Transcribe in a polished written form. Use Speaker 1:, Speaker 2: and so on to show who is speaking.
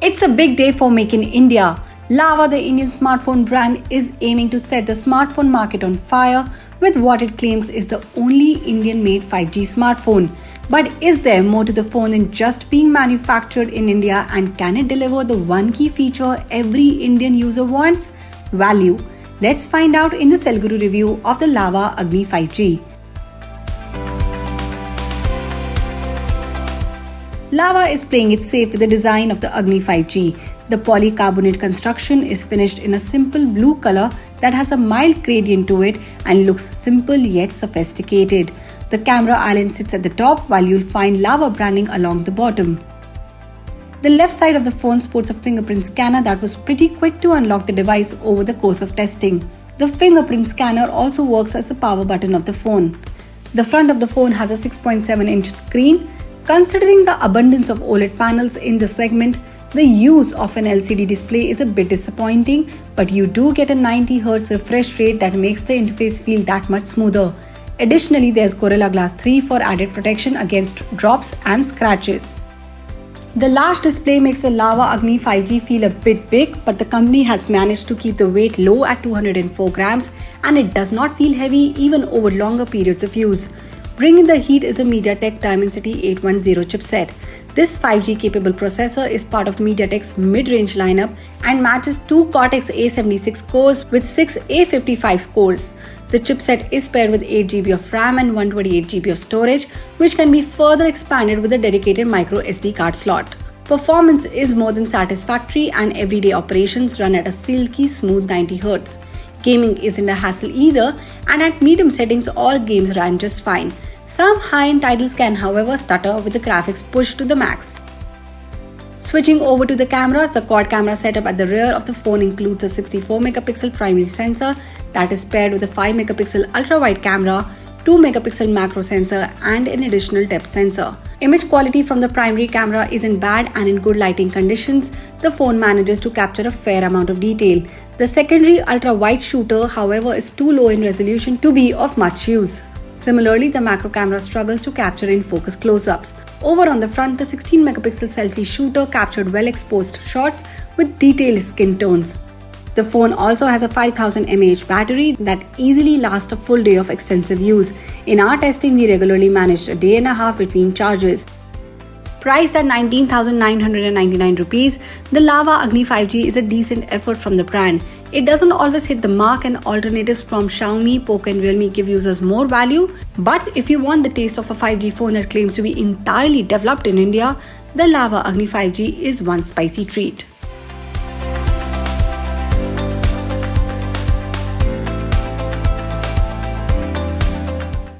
Speaker 1: It's a big day for Make in India. Lava, the Indian smartphone brand, is aiming to set the smartphone market on fire with what it claims is the only Indian-made 5G smartphone. But is there more to the phone than just being manufactured in India, and can it deliver the one key feature every Indian user wants? Value. Let's find out in the Cellguru review of the Lava Agni 5G. Lava is playing it safe with the design of the Agni 5G. The polycarbonate construction is finished in a simple blue color that has a mild gradient to it and looks simple yet sophisticated. The camera island sits at the top, while you'll find Lava branding along the bottom. The left side of the phone sports a fingerprint scanner that was pretty quick to unlock the device over the course of testing. The fingerprint scanner also works as the power button of the phone. The front of the phone has a 6.7-inch screen. Considering the abundance of OLED panels in the segment, the use of an LCD display is a bit disappointing, but you do get a 90Hz refresh rate that makes the interface feel that much smoother. Additionally, there's Gorilla Glass 3 for added protection against drops and scratches. The large display makes the Lava Agni 5G feel a bit big, but the company has managed to keep the weight low at 204 grams, and it does not feel heavy even over longer periods of use. Bringing the heat is a MediaTek Dimensity 810 chipset. This 5G-capable processor is part of MediaTek's mid-range lineup and matches 2 Cortex-A76 cores with 6 A55 cores. The chipset is paired with 8GB of RAM and 128GB of storage, which can be further expanded with a dedicated microSD card slot. Performance is more than satisfactory, and everyday operations run at a silky smooth 90Hz. Gaming isn't a hassle either, and at medium settings all games run just fine. Some high-end titles can, however, stutter with the graphics pushed to the max. Switching over to the cameras, the quad camera setup at the rear of the phone includes a 64-megapixel primary sensor that is paired with a 5-megapixel ultra-wide camera, 2-megapixel macro sensor, and an additional depth sensor. Image quality from the primary camera isn't bad, and in good lighting conditions, the phone manages to capture a fair amount of detail. The secondary ultra-wide shooter, however, is too low in resolution to be of much use. Similarly, the macro camera struggles to capture in-focus close-ups. Over on the front, the 16-megapixel selfie shooter captured well-exposed shots with detailed skin tones. The phone also has a 5000 mAh battery that easily lasts a full day of extensive use. In our testing, we regularly managed a day and a half between charges. Priced at 19,999 rupees, the Lava Agni 5G is a decent effort from the brand. It doesn't always hit the mark, and alternatives from Xiaomi, Poco and Realme give users more value. But if you want the taste of a 5G phone that claims to be entirely developed in India, the Lava Agni 5G is one spicy treat.